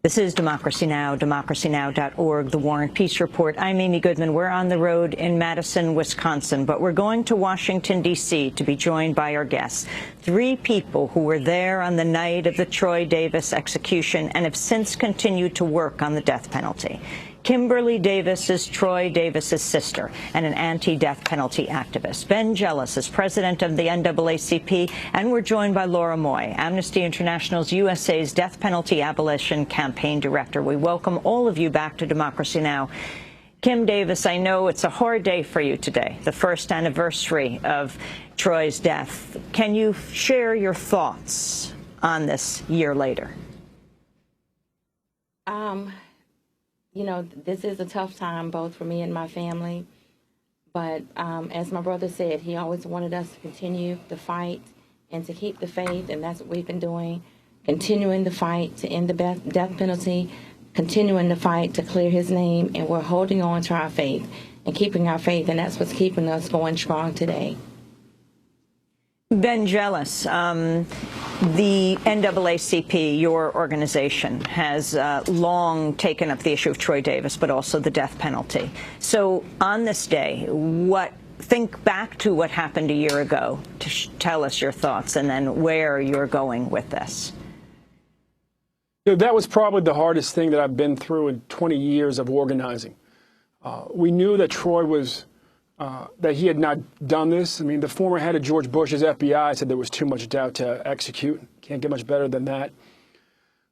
This is Democracy Now!, democracynow.org, The War and Peace Report. I'm Amy Goodman. We're on the road in Madison, Wisconsin, but we're going to Washington, D.C. to be joined by our guests. 3 people who were there on the night of the Troy Davis execution and have since continued to work on the death penalty. Kimberly Davis is Troy Davis's sister and an anti-death penalty activist. Ben Jealous is president of the NAACP, and we're joined by Laura Moye, Amnesty International's USA's death penalty abolition campaign director. We welcome all of you back to Democracy Now! Kim Davis, I know it's a hard day for you today, the first anniversary of Troy's death. Can you share your thoughts on this year later? You know, this is a tough time, both for me and my family. But as my brother said, he always wanted us to continue the fight and to keep the faith, and that's what we've been doing, continuing the fight to end the death penalty, continuing the fight to clear his name, and we're holding on to our faith and keeping our faith, and that's what's keeping us going strong today. Ben Jealous, the NAACP, your organization, has long taken up the issue of Troy Davis, but also the death penalty. So on this day, think back to what happened a year ago to tell us your thoughts and then where you're going with this. You know, that was probably the hardest thing that I've been through in 20 years of organizing. We knew that Troy was that he had not done this. I mean, the former head of George Bush's FBI said there was too much doubt to execute. Can't get much better than that.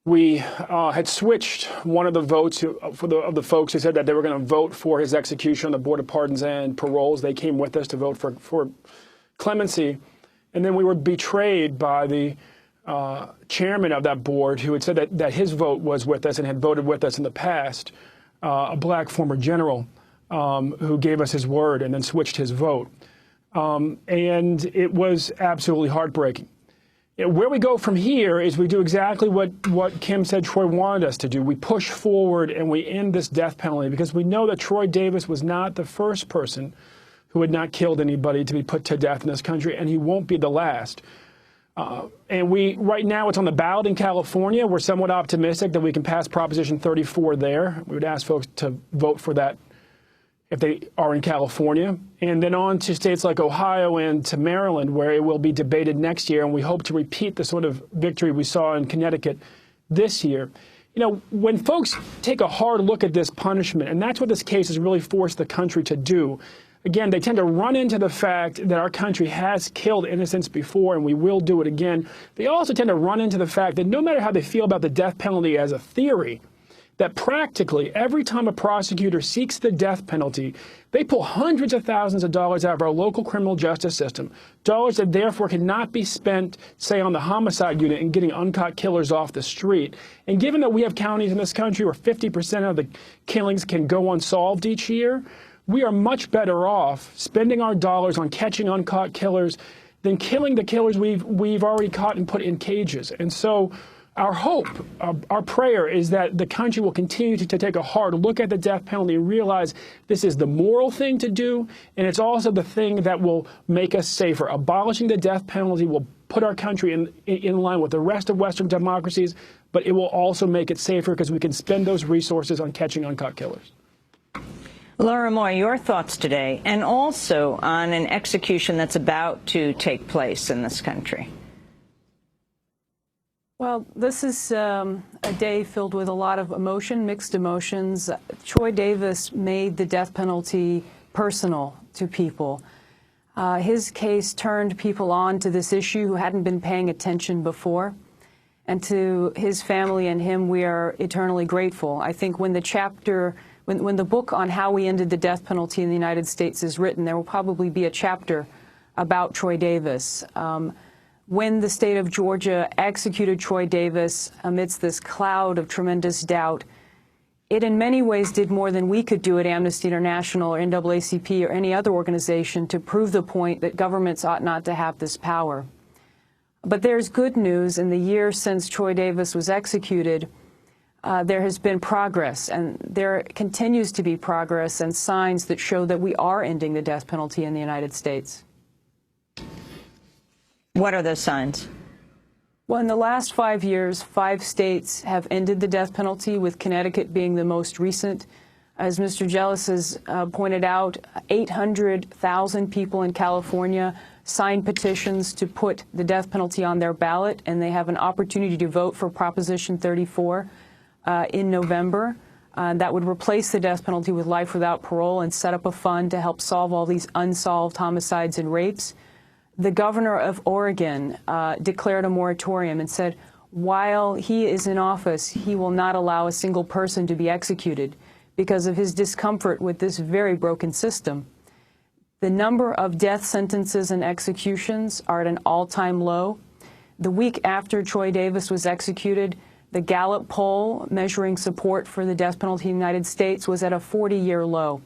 We had switched one of the votes of the folks who said that they were going to vote for his execution on the Board of Pardons and Paroles. They came with us to vote for clemency. And then we were betrayed by the chairman of that board, who had said that his vote was with us and had voted with us in the past, a black former general. Who gave us his word and then switched his vote. And it was absolutely heartbreaking. Where we go from here is we do exactly what Kim said Troy wanted us to do. We push forward and we end this death penalty because we know that Troy Davis was not the first person who had not killed anybody to be put to death in this country, and he won't be the last. And right now it's on the ballot in California. We're somewhat optimistic that we can pass Proposition 34 there. We would ask folks to vote for that if they are in California, and then on to states like Ohio and to Maryland, where it will be debated next year, and we hope to repeat the sort of victory we saw in Connecticut this year. You know, when folks take a hard look at this punishment, and that's what this case has really forced the country to do, again, they tend to run into the fact that our country has killed innocents before, and we will do it again. They also tend to run into the fact that no matter how they feel about the death penalty as a theory, that practically every time a prosecutor seeks the death penalty, they pull hundreds of thousands of dollars out of our local criminal justice system, dollars that therefore cannot be spent, say, on the homicide unit and getting uncaught killers off the street. And given that we have counties in this country where 50% of the killings can go unsolved each year, we are much better off spending our dollars on catching uncaught killers than killing the killers we've already caught and put in cages. And so our hope, our prayer is that the country will continue to take a hard look at the death penalty and realize this is the moral thing to do, and it's also the thing that will make us safer. Abolishing the death penalty will put our country in line with the rest of Western democracies, but it will also make it safer because we can spend those resources on catching uncaught killers. Laura Moye, your thoughts today, and also on an execution that's about to take place in this country. Well, this is a day filled with a lot of emotion, mixed emotions. Troy Davis made the death penalty personal to people. His case turned people on to this issue who hadn't been paying attention before. And to his family and him, we are eternally grateful. I think when the book on how we ended the death penalty in the United States is written, there will probably be a chapter about Troy Davis. When the state of Georgia executed Troy Davis amidst this cloud of tremendous doubt, it in many ways did more than we could do at Amnesty International or NAACP or any other organization to prove the point that governments ought not to have this power. But there's good news. In the year since Troy Davis was executed, there has been progress, and there continues to be progress and signs that show that we are ending the death penalty in the United States. What are those signs? Well, in the last 5 years, 5 states have ended the death penalty, with Connecticut being the most recent. As Mr. Jealous has pointed out, 800,000 people in California signed petitions to put the death penalty on their ballot, and they have an opportunity to vote for Proposition 34 in November. That would replace the death penalty with life without parole and set up a fund to help solve all these unsolved homicides and rapes. The governor of Oregon declared a moratorium and said while he is in office, he will not allow a single person to be executed because of his discomfort with this very broken system. The number of death sentences and executions are at an all-time low. The week after Troy Davis was executed, the Gallup poll measuring support for the death penalty in the United States was at a 40-year low.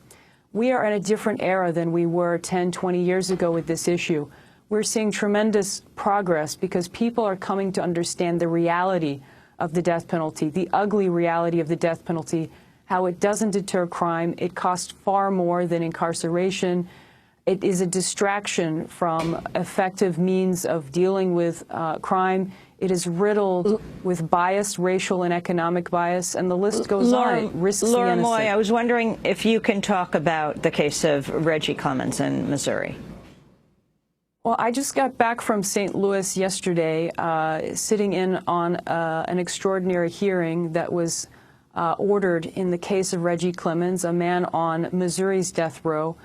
We are in a different era than we were 10, 20 years ago with this issue. We're seeing tremendous progress because people are coming to understand the reality of the death penalty, the ugly reality of the death penalty, how it doesn't deter crime. It costs far more than incarceration. It is a distraction from effective means of dealing with crime. It is riddled with bias, racial and economic bias, and the list goes on. It risks the innocent. Moye, I was wondering if you can talk about the case of Reggie Clemons in Missouri. Well, I just got back from St. Louis yesterday, sitting in on an extraordinary hearing that was ordered in the case of Reggie Clemons, a man on Missouri's death row,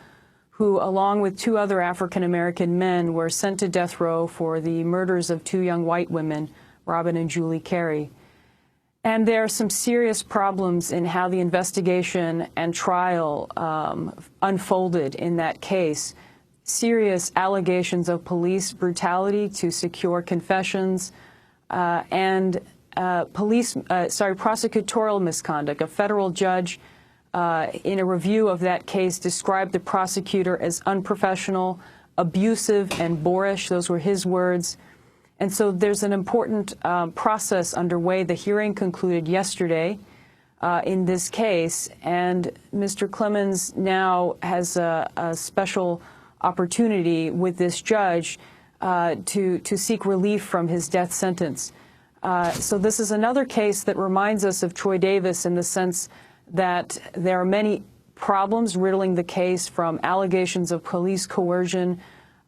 who, along with 2 other African-American men, were sent to death row for the murders of 2 young white women, Robin and Julie Carey. And there are some serious problems in how the investigation and trial unfolded in that case. Serious allegations of police brutality to secure confessions and prosecutorial misconduct. A federal judge in a review of that case described the prosecutor as unprofessional, abusive, and boorish. Those were his words. And so there's an important process underway. The hearing concluded yesterday in this case, and Mr. Clemens now has a special opportunity with this judge to seek relief from his death sentence. So this is another case that reminds us of Troy Davis in the sense that there are many problems riddling the case, from allegations of police coercion,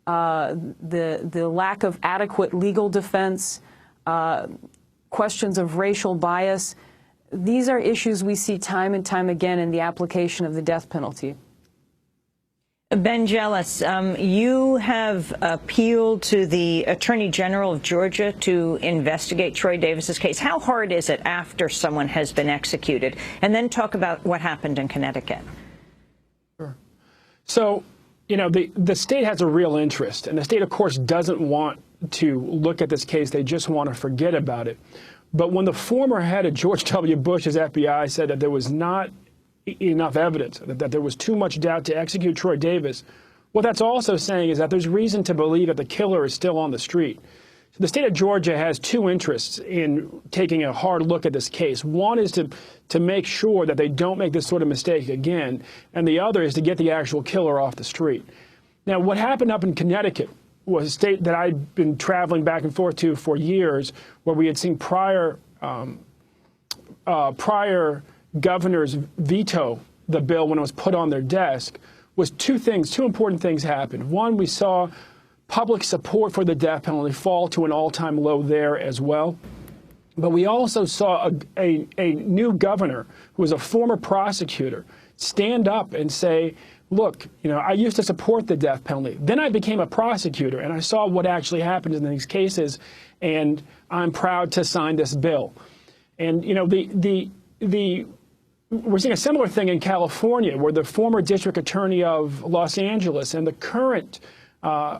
the lack of adequate legal defense, questions of racial bias. These are issues we see time and time again in the application of the death penalty. Ben Jealous, you have appealed to the Attorney General of Georgia to investigate Troy Davis's case. How hard is it after someone has been executed? And then talk about what happened in Connecticut. Sure. So, you know, the state has a real interest, and the state, of course, doesn't want to look at this case. They just want to forget about it. But when the former head of George W. Bush's FBI said that there was not enough evidence, that there was too much doubt to execute Troy Davis, what that's also saying is that there's reason to believe that the killer is still on the street. So the state of Georgia has 2 interests in taking a hard look at this case. One is to make sure that they don't make this sort of mistake again, and the other is to get the actual killer off the street. Now, what happened up in Connecticut was a state that I'd been traveling back and forth to for years, where we had seen prior governors veto the bill when it was put on their desk. Was 2 important things happened. One, we saw public support for the death penalty fall to an all-time low there as well. But we also saw a new governor, who was a former prosecutor, stand up and say, look, you know, I used to support the death penalty. Then I became a prosecutor, and I saw what actually happened in these cases, and I'm proud to sign this bill. And, you know, we're seeing a similar thing in California, where the former district attorney of Los Angeles and the current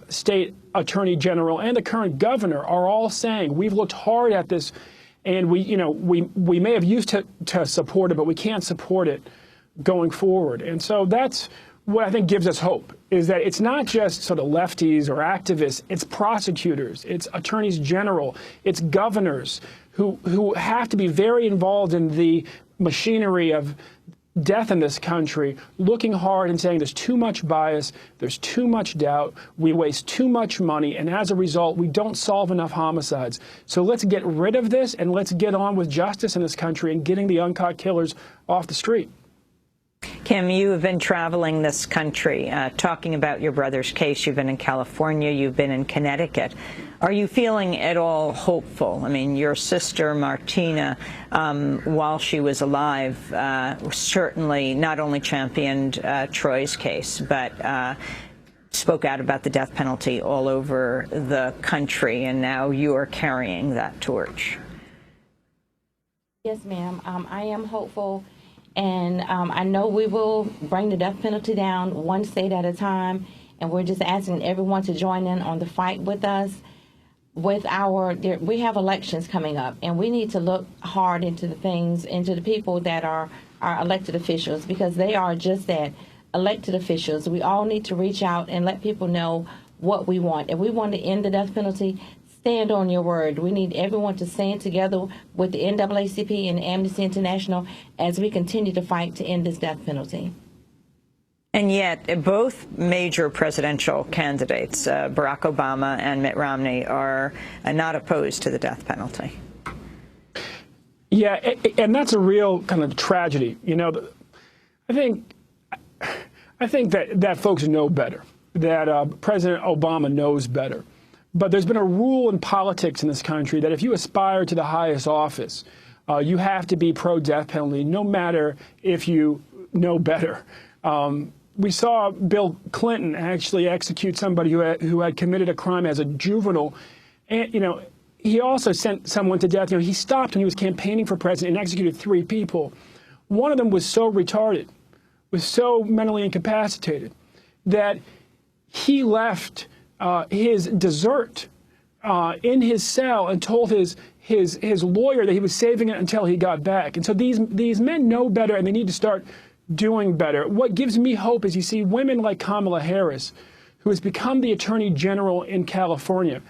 state attorney general and the current governor are all saying, we've looked hard at this, and we may have used to support it, but we can't support it going forward. And so that's what I think gives us hope, is that it's not just sort of lefties or activists, it's prosecutors, it's attorneys general, it's governors who have to be very involved in the machinery of death in this country, looking hard and saying there's too much bias, there's too much doubt, we waste too much money, and as a result, we don't solve enough homicides. So let's get rid of this, and let's get on with justice in this country and getting the uncaught killers off the street. Kim, you have been traveling this country, talking about your brother's case. You've been in California, you've been in Connecticut. Are you feeling at all hopeful? I mean, your sister, Martina, while she was alive, certainly not only championed Troy's case, but spoke out about the death penalty all over the country, and now you are carrying that torch. Yes, ma'am. I am hopeful. And I know we will bring the death penalty down one state at a time, and we're just asking everyone to join in on the fight with us. We have elections coming up, and we need to look hard into the people that are our elected officials, because they are just that, elected officials. We all need to reach out and let people know what we want. If we want to end the death penalty, stand on your word. We need everyone to stand together with the NAACP and Amnesty International as we continue to fight to end this death penalty. And yet, both major presidential candidates, Barack Obama and Mitt Romney, are not opposed to the death penalty. Yeah, and that's a real kind of tragedy. You know, I think that folks know better, that President Obama knows better. But there's been a rule in politics in this country that if you aspire to the highest office, you have to be pro-death penalty, no matter if you know better. We saw Bill Clinton actually execute somebody who had committed a crime as a juvenile. And, you know, he also sent someone to death. You know, he stopped when he was campaigning for president and executed 3 people. One of them was so retarded, was so mentally incapacitated, that he left his dessert in his cell and told his lawyer that he was saving it until he got back. And so these men know better, and they need to start doing better. What gives me hope is you see women like Kamala Harris, who has become the Attorney General in California,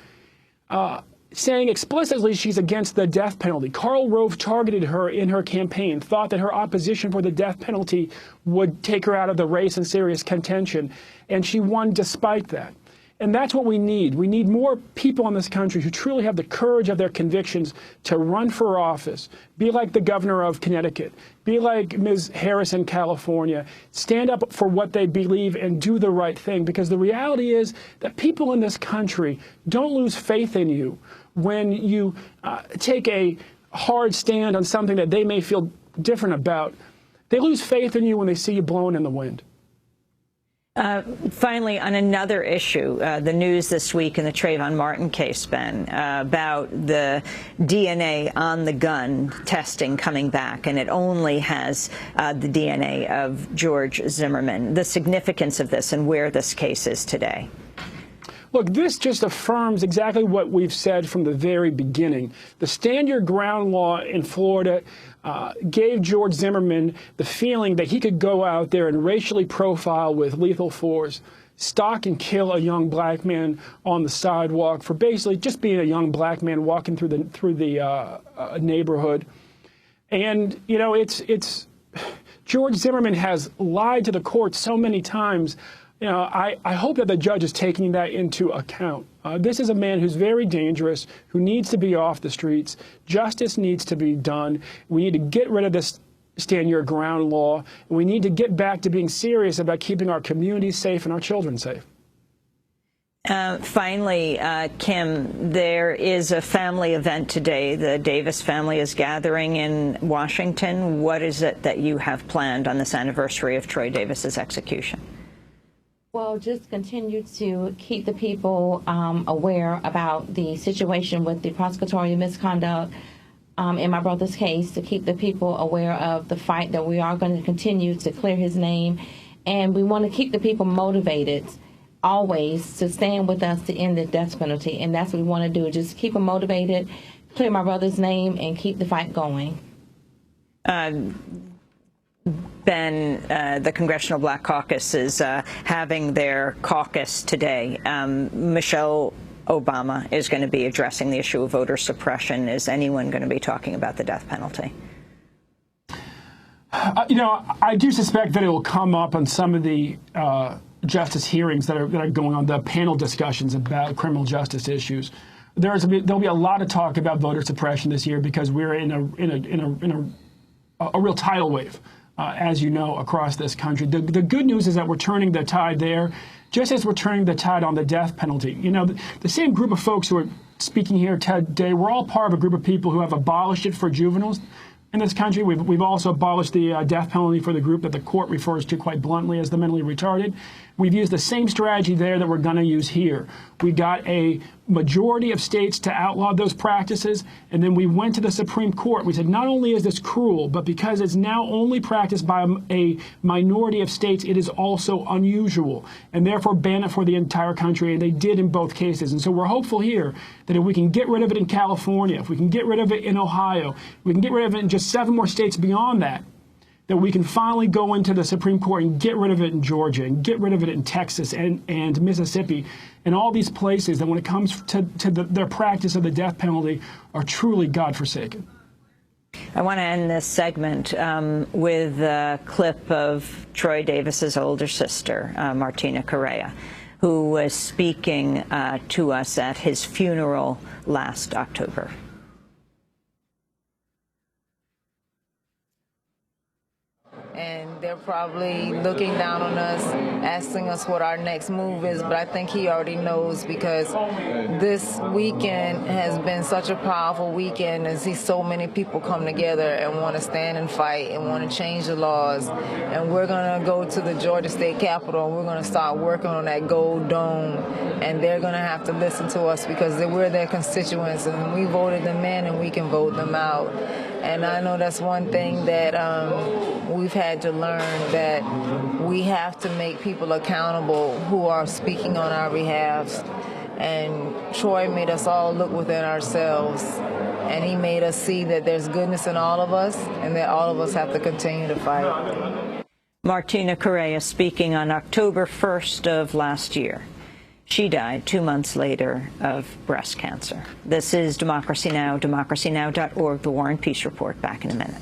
saying explicitly she's against the death penalty. Karl Rove targeted her in her campaign, thought that her opposition for the death penalty would take her out of the race in serious contention, and she won despite that. And that's what we need. We need more people in this country who truly have the courage of their convictions to run for office, be like the governor of Connecticut, be like Ms. Harris in California, stand up for what they believe and do the right thing. Because the reality is that people in this country don't lose faith in you when you take a hard stand on something that they may feel different about. They lose faith in you when they see you blowing in the wind. Finally, on another the news this week in the Trayvon Martin case, Ben, about the DNA on the gun testing coming back, and it only has the DNA of George Zimmerman. The significance of this and where this case is today. Look, this just affirms exactly what we've said from the very beginning. The Stand Your Ground law in Florida gave George Zimmerman the feeling that he could go out there and racially profile with lethal force, stalk and kill a young black man on the sidewalk for basically just being a young black man walking through the neighborhood. And, you know, it's George Zimmerman has lied to the court so many times. You know, I hope that the judge is taking that into account. This is a man who's very dangerous, who needs to be off the streets. Justice needs to be done. We need to get rid of this Stand Your Ground law. And we need to get back to being serious about keeping our communities safe and our children safe. Finally, Kim, there is a family event today. The Davis family is gathering in Washington. What is it that you have planned on this anniversary of Troy Davis's execution? Well, just continue to keep the people aware about the situation with the prosecutorial misconduct in my brother's case, to keep the people aware of the fight that we are going to continue to clear his name. And we want to keep the people motivated always to stand with us to end the death penalty. And that's what we want to do, just keep them motivated, clear my brother's name, and keep the fight going. Ben, the Congressional Black Caucus is having their caucus today. Michelle Obama is going to be addressing the issue of voter suppression. Is anyone going to be talking about the death penalty? You know, I do suspect that it will come up on some of the justice hearings that are going on, the panel discussions about criminal justice issues. There'll be a lot of talk about voter suppression this year because we're in a real tidal wave, as you know, across this country. The good news is that we're turning the tide there, just as we're turning the tide on the death penalty. You know, the same group of folks who are speaking here today, we're all part of a group of people who have abolished it for juveniles in this country. We've also abolished the death penalty for the group that the court refers to quite bluntly as the mentally retarded. We've used the same strategy there that we're going to use here. We got a majority of states to outlaw those practices, and then we went to the Supreme Court. We said, not only is this cruel, but because it's now only practiced by a minority of states, it is also unusual, and therefore ban it for the entire country, and they did in both cases. And so we're hopeful here that if we can get rid of it in California, if we can get rid of it in Ohio, we can get rid of it in just 7 more states beyond that, that we can finally go into the Supreme Court and get rid of it in Georgia and get rid of it in Texas and Mississippi and all these places that when it comes to their practice of the death penalty are truly godforsaken. I want to end this segment with a clip of Troy Davis's older sister, Martina Correa, who was speaking to us at his funeral last October. And they're probably looking down on us, asking us what our next move is, but I think he already knows because this weekend has been such a powerful weekend and see so many people come together and want to stand and fight and want to change the laws. And we're going to go to the Georgia State Capitol and we're going to start working on that gold dome, and they're going to have to listen to us because we're their constituents and we voted them in and we can vote them out. And I know that's one thing that we've had to learn, that we have to make people accountable who are speaking on our behalf. And Troy made us all look within ourselves, and he made us see that there's goodness in all of us and that all of us have to continue to fight. Martina Correa speaking on October 1st of last year. She died 2 months later of breast cancer. This is Democracy Now!, democracynow.org, The War and Peace Report. Back in a minute.